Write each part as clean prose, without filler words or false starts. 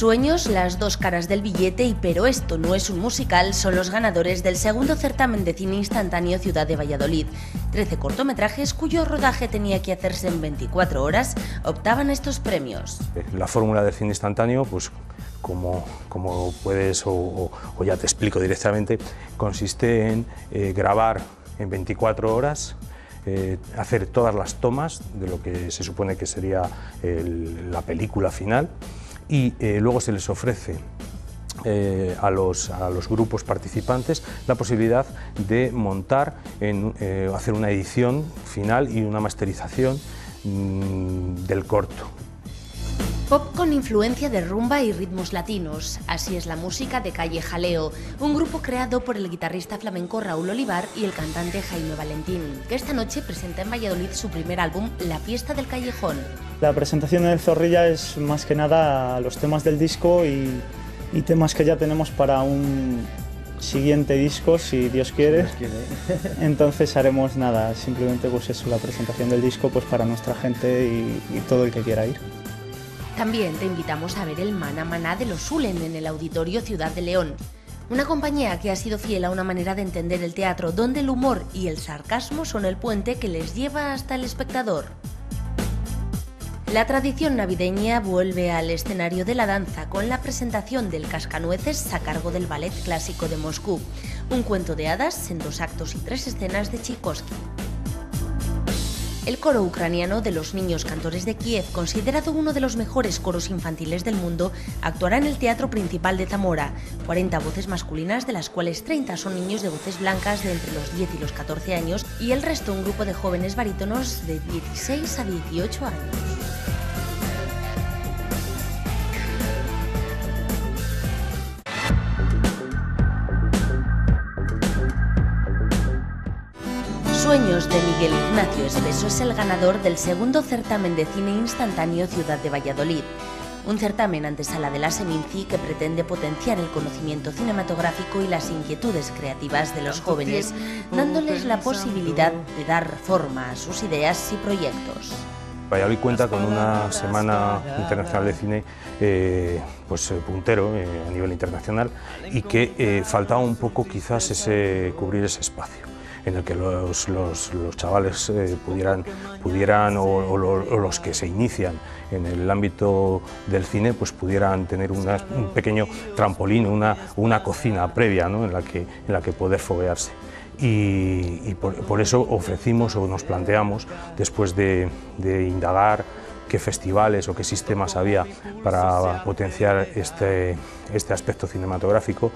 Sueños, las dos caras del billete y Pero esto no es un musical son los ganadores del segundo certamen de cine instantáneo Ciudad de Valladolid. 13 cortometrajes cuyo rodaje tenía que hacerse en 24 horas optaban a estos premios. La fórmula del cine instantáneo, pues como puedes o ya te explico directamente, consiste en grabar en 24 horas, hacer todas las tomas de lo que se supone que sería la película final. Y luego se les ofrece a los grupos participantes la posibilidad de montar, hacer una edición final y una masterización del corto. Pop con influencia de rumba y ritmos latinos. Así es la música de Calle Jaleo, un grupo creado por el guitarrista flamenco Raúl Olivar y el cantante Jaime Valentín, que esta noche presenta en Valladolid su primer álbum, La Fiesta del Callejón. La presentación del Zorrilla es más que nada los temas del disco y temas que ya tenemos para un siguiente disco, si Dios quiere. Entonces haremos nada, simplemente pues eso, la presentación del disco pues para nuestra gente y todo el que quiera ir. También te invitamos a ver el Maná Maná de los Ulen en el Auditorio Ciudad de León. Una compañía que ha sido fiel a una manera de entender el teatro donde el humor y el sarcasmo son el puente que les lleva hasta el espectador. La tradición navideña vuelve al escenario de la danza con la presentación del Cascanueces a cargo del Ballet Clásico de Moscú, un cuento de hadas en 2 actos y 3 escenas de Tchaikovsky. El coro ucraniano de los Niños Cantores de Kiev, considerado uno de los mejores coros infantiles del mundo, actuará en el Teatro Principal de Zamora. 40 voces masculinas, de las cuales 30 son niños de voces blancas de entre los 10 y los 14 años y el resto un grupo de jóvenes barítonos de 16 a 18 años. Sueños de Miguel Ignacio Espeso es el ganador del segundo certamen de cine instantáneo Ciudad de Valladolid. Un certamen antesala de la Seminci que pretende potenciar el conocimiento cinematográfico y las inquietudes creativas de los jóvenes, dándoles la posibilidad de dar forma a sus ideas y proyectos. Valladolid cuenta con una Semana Internacional de Cine puntero a nivel internacional y que faltaba un poco quizás cubrir ese espacio en el que los chavales pudieran o los que se inician en el ámbito del cine pues pudieran tener un pequeño trampolín, una cocina previa, ¿no? en la que poder foguearse. Y por eso ofrecimos o nos planteamos, después de indagar qué festivales o qué sistemas había para potenciar este aspecto cinematográfico.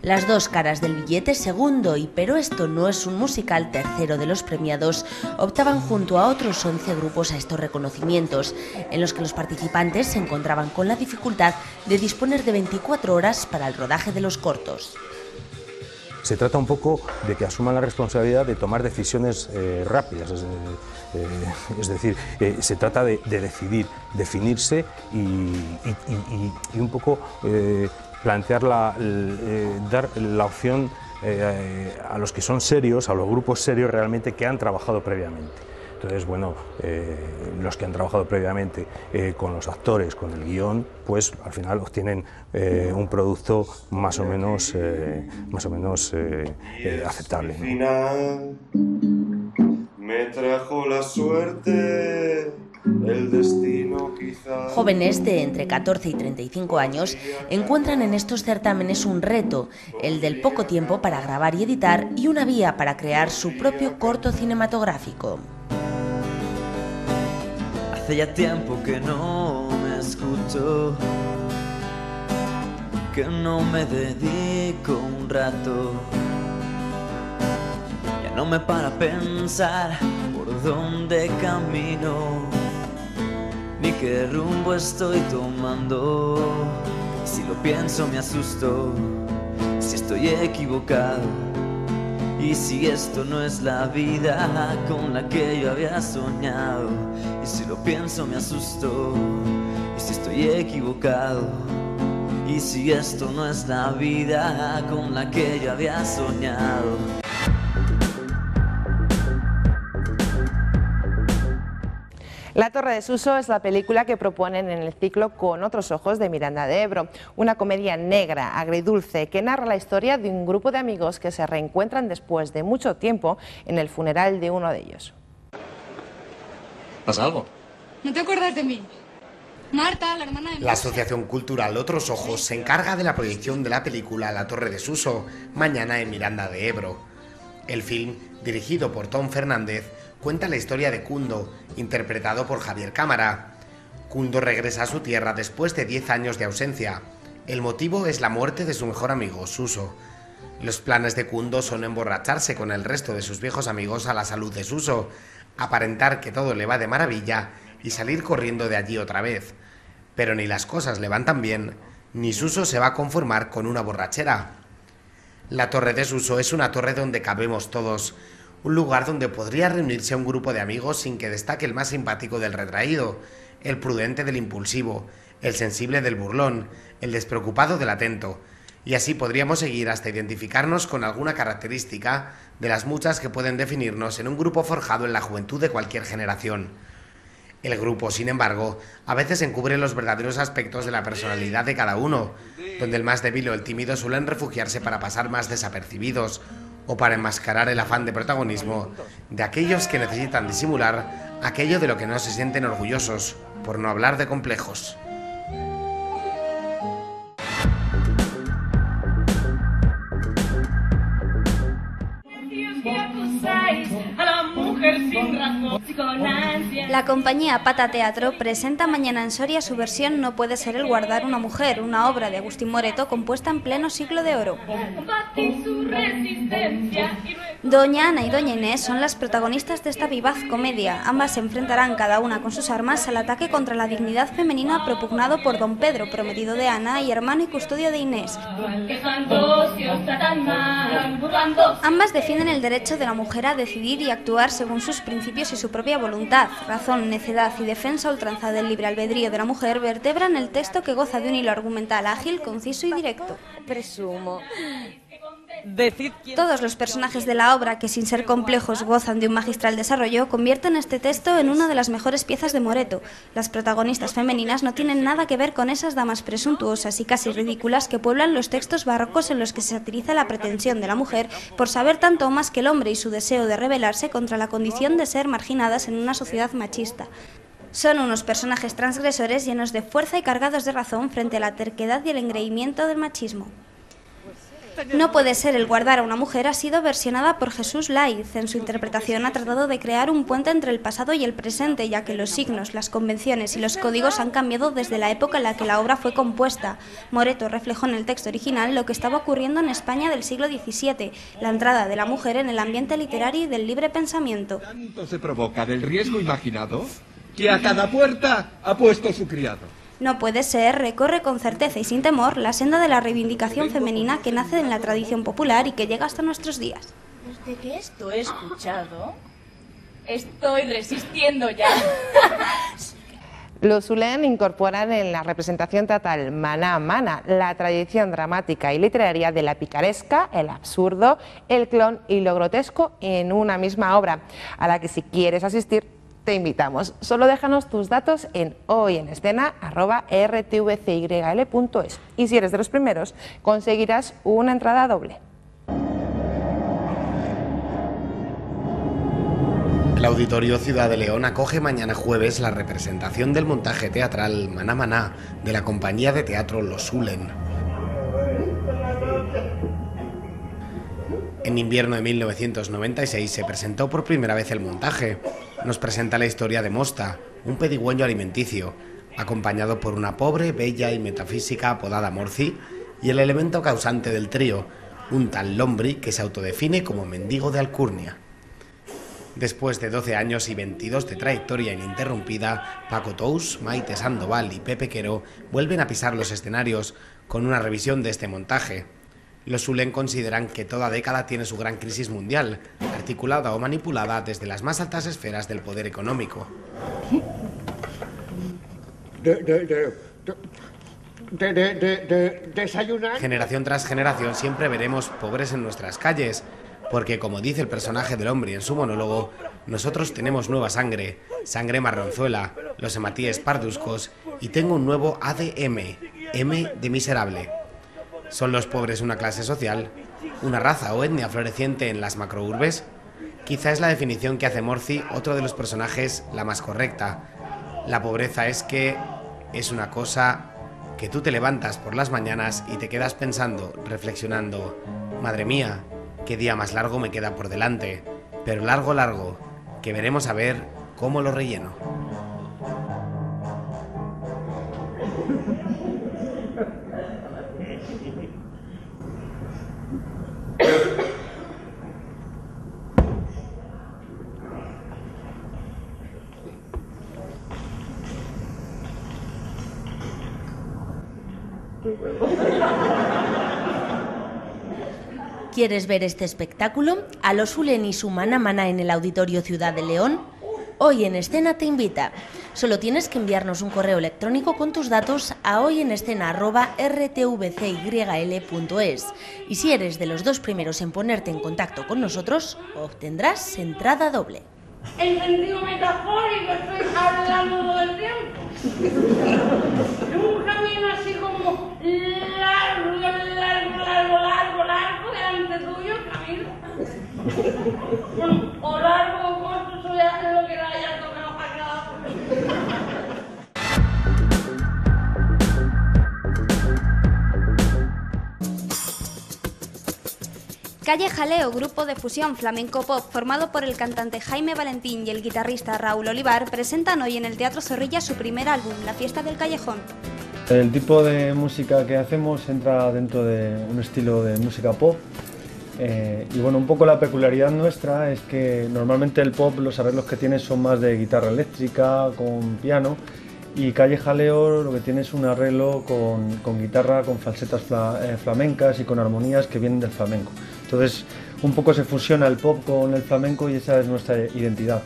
Las dos caras del billete, segundo y Pero esto no es un musical, tercero de los premiados, optaban junto a otros 11 grupos a estos reconocimientos, en los que los participantes se encontraban con la dificultad de disponer de 24 horas para el rodaje de los cortos. Se trata un poco de que asuman la responsabilidad de tomar decisiones rápidas, es decir, se trata de decidir, definirse y un poco plantear dar la opción a los que son serios, a los grupos serios realmente que han trabajado previamente. Entonces, bueno, los que han trabajado previamente con los actores, con el guión, pues al final obtienen un producto más o menos aceptable. Al final me trajo la suerte. El destino quizá... Jóvenes de entre 14 y 35 años encuentran en estos certámenes un reto, el del poco tiempo para grabar y editar y una vía para crear su propio corto cinematográfico. Hace ya tiempo que no me escucho, que no me dedico un rato. Ya no me para pensar por dónde camino, ni qué rumbo estoy tomando. Si lo pienso me asusto, si estoy equivocado, y si esto no es la vida con la que yo había soñado. Y si lo pienso me asusto, y si estoy equivocado, y si esto no es la vida con la que yo había soñado. La Torre de Suso es la película que proponen en el ciclo Con otros ojos de Miranda de Ebro, una comedia negra, agridulce, que narra la historia de un grupo de amigos que se reencuentran después de mucho tiempo en el funeral de uno de ellos. ¿Pasa algo? ¿No te acuerdas de mí? Marta, la hermana de... La Asociación Cultural Otros Ojos se encarga de la proyección de la película La Torre de Suso, mañana en Miranda de Ebro. El film, dirigido por Tom Fernández, cuenta la historia de Kundo, interpretado por Javier Cámara. Kundo regresa a su tierra después de 10 años de ausencia. El motivo es la muerte de su mejor amigo, Suso. Los planes de Kundo son emborracharse con el resto de sus viejos amigos a la salud de Suso, aparentar que todo le va de maravilla y salir corriendo de allí otra vez. Pero ni las cosas le van tan bien, ni Suso se va a conformar con una borrachera. La Torre de Suso es una torre donde cabemos todos, un lugar donde podría reunirse un grupo de amigos sin que destaque el más simpático del retraído, el prudente del impulsivo, el sensible del burlón, el despreocupado del atento, y así podríamos seguir hasta identificarnos con alguna característica de las muchas que pueden definirnos en un grupo forjado en la juventud de cualquier generación. El grupo, sin embargo, a veces encubre los verdaderos aspectos de la personalidad de cada uno, donde el más débil o el tímido suelen refugiarse para pasar más desapercibidos o para enmascarar el afán de protagonismo de aquellos que necesitan disimular aquello de lo que no se sienten orgullosos, por no hablar de complejos. La compañía Pata Teatro presenta mañana en Soria su versión No puede ser el guardar una mujer, una obra de Agustín Moreto compuesta en pleno siglo de oro. Doña Ana y Doña Inés son las protagonistas de esta vivaz comedia. Ambas se enfrentarán cada una con sus armas al ataque contra la dignidad femenina propugnado por don Pedro, prometido de Ana y hermano y custodio de Inés. Ambas defienden el derecho de la mujer a decidir y actuar según sus principios y su propia voluntad. Razón, necedad y defensa ultranza del libre albedrío de la mujer vertebran el texto que goza de un hilo argumental ágil, conciso y directo. Presumo. Todos los personajes de la obra, que sin ser complejos gozan de un magistral desarrollo, convierten este texto en una de las mejores piezas de Moreto. Las protagonistas femeninas no tienen nada que ver con esas damas presuntuosas y casi ridículas que pueblan los textos barrocos en los que se satiriza la pretensión de la mujer por saber tanto o más que el hombre y su deseo de rebelarse contra la condición de ser marginadas en una sociedad machista. Son unos personajes transgresores llenos de fuerza y cargados de razón frente a la terquedad y el engreimiento del machismo. No puede ser el guardar a una mujer ha sido versionada por Jesús Laiz. En su interpretación ha tratado de crear un puente entre el pasado y el presente, ya que los signos, las convenciones y los códigos han cambiado desde la época en la que la obra fue compuesta. Moreto reflejó en el texto original lo que estaba ocurriendo en España del siglo XVII, la entrada de la mujer en el ambiente literario y del libre pensamiento. Tanto se provoca del riesgo imaginado que a cada puerta ha puesto su criado. No puede ser recorre con certeza y sin temor la senda de la reivindicación femenina que nace en la tradición popular y que llega hasta nuestros días. Desde que esto he escuchado, estoy resistiendo ya. Los Ulen incorporan en la representación teatral Maná Mana la tradición dramática y literaria de la picaresca, el absurdo, el clon y lo grotesco en una misma obra, a la que si quieres asistir te invitamos. Solo déjanos tus datos en hoyenescena@rtvcyl.es y si eres de los primeros conseguirás una entrada doble. El Auditorio Ciudad de León acoge mañana jueves la representación del montaje teatral Maná Maná de la compañía de teatro Los Ulen. En invierno de 1996 se presentó por primera vez el montaje. Nos presenta la historia de Mosta, un pedigüeño alimenticio, acompañado por una pobre, bella y metafísica apodada Morci y el elemento causante del trío, un tal Lombri que se autodefine como mendigo de alcurnia. Después de 12 años y 22 de trayectoria ininterrumpida, Paco Tous, Maite Sandoval y Pepe Quero vuelven a pisar los escenarios con una revisión de este montaje. Los Ulen consideran que toda década tiene su gran crisis mundial, articulada o manipulada desde las más altas esferas del poder económico. Desayunar. Generación tras generación siempre veremos pobres en nuestras calles, porque como dice el personaje del hombre en su monólogo, nosotros tenemos nueva sangre, sangre marronzuela, los hematíes parduscos y tengo un nuevo ADM, M de miserable. ¿Son los pobres una clase social? ¿Una raza o etnia floreciente en las macrourbes? Quizá es la definición que hace Morci, otro de los personajes, la más correcta. La pobreza es una cosa que tú te levantas por las mañanas y te quedas pensando, reflexionando, madre mía, qué día más largo me queda por delante, pero largo, largo, que veremos a ver cómo lo relleno. ¿Quieres ver este espectáculo? A los Zulen y su Mana Mana en el Auditorio Ciudad de León. Hoy en Escena te invita. Solo tienes que enviarnos un correo electrónico con tus datos a hoyenescena@rtvcyl.es. Y si eres de los 2 primeros en ponerte en contacto con nosotros, obtendrás entrada doble. En sentido metafórico estoy hablando todo el tiempo. Un camino así como largo, delante tuyo, camino. O largo o corto, eso ya es lo que le haya tocado a cada uno. Calle Jaleo, grupo de fusión flamenco-pop formado por el cantante Jaime Valentín y el guitarrista Raúl Olivar, presentan hoy en el Teatro Zorrilla su primer álbum, La Fiesta del Callejón. El tipo de música que hacemos entra dentro de un estilo de música pop. Y bueno, un poco la peculiaridad nuestra es que normalmente el pop, los arreglos que tiene son más de guitarra eléctrica, con piano, y Calle Jaleo lo que tiene es un arreglo con guitarra, con falsetas flamencas y con armonías que vienen del flamenco. Entonces un poco se fusiona el pop con el flamenco y esa es nuestra identidad.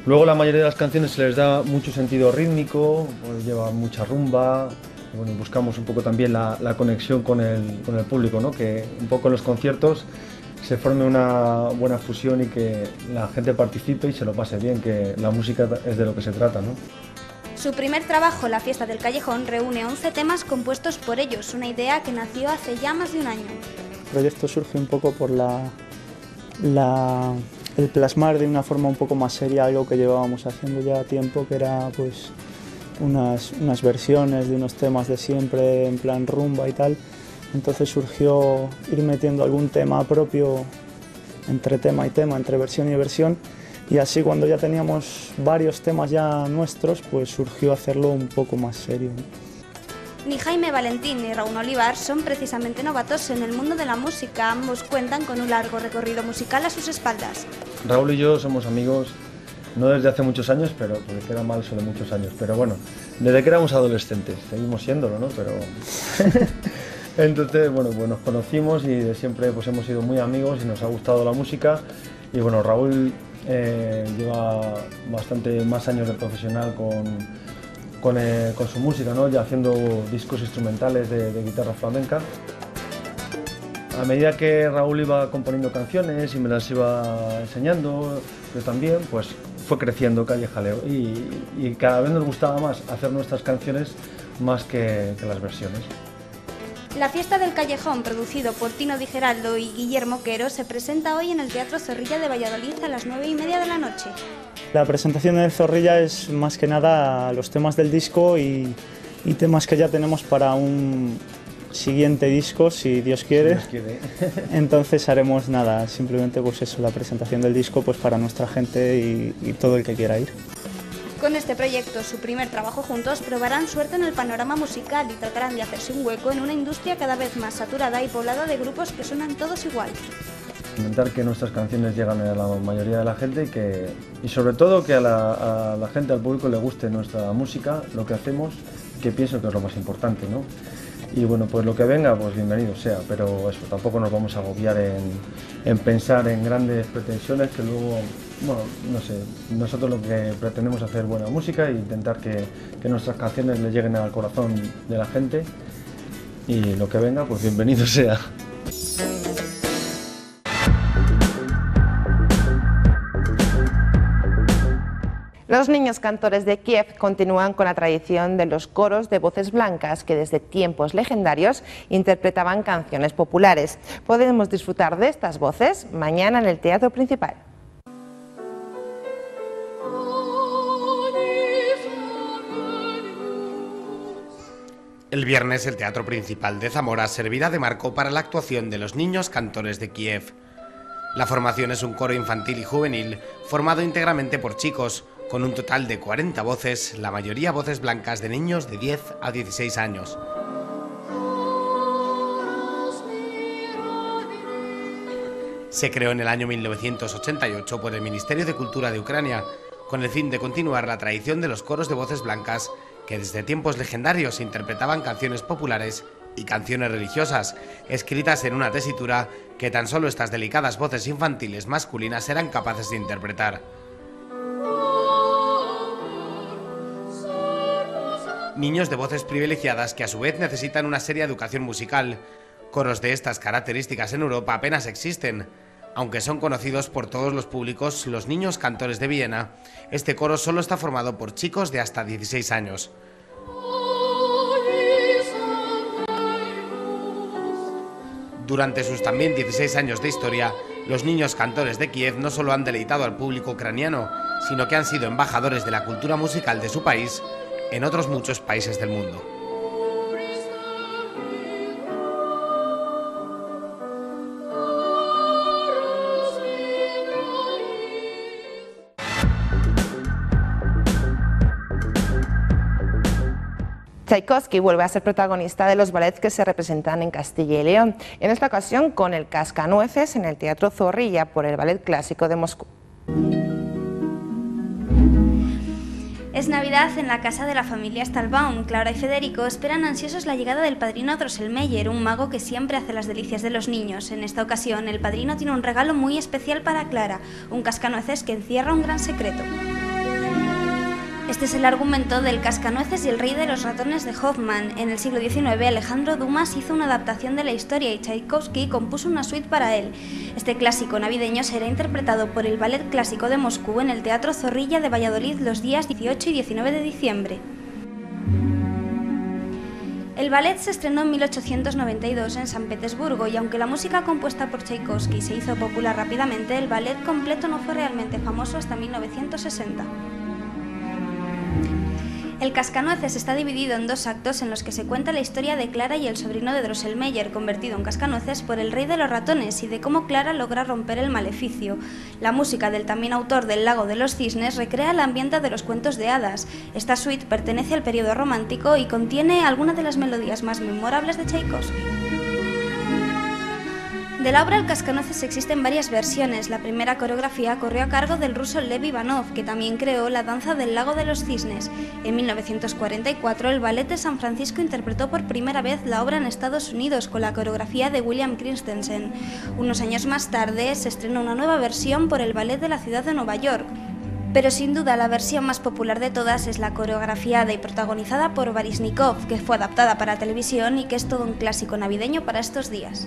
Luego la mayoría de las canciones se les da mucho sentido rítmico, pues lleva mucha rumba. Bueno, buscamos un poco también la conexión con el público, ¿no? Que un poco en los conciertos se forme una buena fusión y que la gente participe y se lo pase bien, que la música es de lo que se trata, ¿no? Su primer trabajo, La Fiesta del Callejón, reúne 11 temas compuestos por ellos, una idea que nació hace ya más de un año. El proyecto surge un poco por el plasmar de una forma un poco más seria algo que llevábamos haciendo ya tiempo, que era pues unas versiones de unos temas de siempre en plan rumba y tal. Entonces surgió ir metiendo algún tema propio entre tema y tema, entre versión y versión, y así cuando ya teníamos varios temas ya nuestros, pues surgió hacerlo un poco más serio, ¿no? Ni Jaime Valentín ni Raúl Olivar son precisamente novatos en el mundo de la música, ambos cuentan con un largo recorrido musical a sus espaldas. Raúl y yo somos amigos no desde hace muchos años, pero porque queda mal solo muchos años, pero bueno, desde que éramos adolescentes, seguimos siéndolo, ¿no? Pero entonces, bueno, pues nos conocimos y de siempre pues hemos sido muy amigos y nos ha gustado la música. Y bueno, Raúl lleva bastante más años de profesional con su música, ¿no? Ya haciendo discos instrumentales de guitarra flamenca. A medida que Raúl iba componiendo canciones y me las iba enseñando, yo también, pues fue creciendo Calle Jaleo y cada vez nos gustaba más hacer nuestras canciones más que las versiones. La Fiesta del Callejón, producido por Tino Di Geraldo y Guillermo Quero, se presenta hoy en el Teatro Zorrilla de Valladolid a las 9:30 de la noche. La presentación en el Zorrilla es más que nada los temas del disco y temas que ya tenemos para un siguiente disco, si Dios quiere. Entonces haremos nada, simplemente pues eso, la presentación del disco pues para nuestra gente y todo el que quiera ir. Con este proyecto, su primer trabajo juntos, probarán suerte en el panorama musical y tratarán de hacerse un hueco en una industria cada vez más saturada y poblada de grupos que suenan todos igual. Intentar que nuestras canciones lleguen a la mayoría de la gente y sobre todo que a la gente, al público le guste nuestra música, lo que hacemos, que pienso que es lo más importante, ¿no? Y bueno, pues lo que venga, pues bienvenido sea, pero eso, tampoco nos vamos a agobiar en pensar en grandes pretensiones que luego, bueno, no sé, nosotros lo que pretendemos es hacer buena música e intentar que nuestras canciones le lleguen al corazón de la gente y lo que venga, pues bienvenido sea. Los niños cantores de Kiev continúan con la tradición de los coros de voces blancas que desde tiempos legendarios interpretaban canciones populares. Podemos disfrutar de estas voces mañana en el Teatro Principal. El viernes el Teatro Principal de Zamora servirá de marco para la actuación de los niños cantores de Kiev. La formación es un coro infantil y juvenil formado íntegramente por chicos, con un total de 40 voces, la mayoría voces blancas de niños de 10 a 16 años. Se creó en el año 1988 por el Ministerio de Cultura de Ucrania, con el fin de continuar la tradición de los coros de voces blancas que desde tiempos legendarios interpretaban canciones populares y canciones religiosas, escritas en una tesitura que tan solo estas delicadas voces infantiles masculinas eran capaces de interpretar. Niños de voces privilegiadas que a su vez necesitan una seria educación musical. Coros de estas características en Europa apenas existen. Aunque son conocidos por todos los públicos, los niños cantores de Viena, este coro solo está formado por chicos de hasta 16 años. Durante sus también 16 años de historia, los niños cantores de Kiev no solo han deleitado al público ucraniano, sino que han sido embajadores de la cultura musical de su país en otros muchos países del mundo. Tchaikovsky vuelve a ser protagonista de los ballets que se representan en Castilla y León, en esta ocasión con el Cascanueces en el Teatro Zorrilla por el Ballet Clásico de Moscú. Es Navidad en la casa de la familia Stahlbaum. Clara y Federico esperan ansiosos la llegada del padrino Drosselmeyer, un mago que siempre hace las delicias de los niños. En esta ocasión, el padrino tiene un regalo muy especial para Clara, un cascanueces que encierra un gran secreto. Este es el argumento del Cascanueces y el rey de los ratones de Hoffmann. En el siglo XIX, Alejandro Dumas hizo una adaptación de la historia y Tchaikovsky compuso una suite para él. Este clásico navideño será interpretado por el Ballet Clásico de Moscú en el Teatro Zorrilla de Valladolid los días 18 y 19 de diciembre. El ballet se estrenó en 1892 en San Petersburgo y aunque la música compuesta por Tchaikovsky se hizo popular rápidamente, el ballet completo no fue realmente famoso hasta 1960. El Cascanueces está dividido en dos actos en los que se cuenta la historia de Clara y el sobrino de Drosselmeyer, convertido en cascanueces por el rey de los ratones, y de cómo Clara logra romper el maleficio. La música del también autor del Lago de los Cisnes recrea el ambiente de los cuentos de hadas. Esta suite pertenece al periodo romántico y contiene algunas de las melodías más memorables de Tchaikovsky. De la obra El Cascanueces existen varias versiones. La primera coreografía corrió a cargo del ruso Lev Ivanov, que también creó la danza del Lago de los Cisnes. En 1944, el Ballet de San Francisco interpretó por primera vez la obra en Estados Unidos con la coreografía de William Christensen. Unos años más tarde, se estrenó una nueva versión por el Ballet de la ciudad de Nueva York. Pero sin duda la versión más popular de todas es la coreografiada y protagonizada por Baryshnikov, que fue adaptada para televisión y que es todo un clásico navideño para estos días.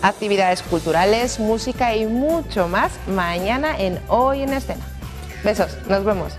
Actividades culturales, música y mucho más mañana en Hoy en Escena. Besos, nos vemos.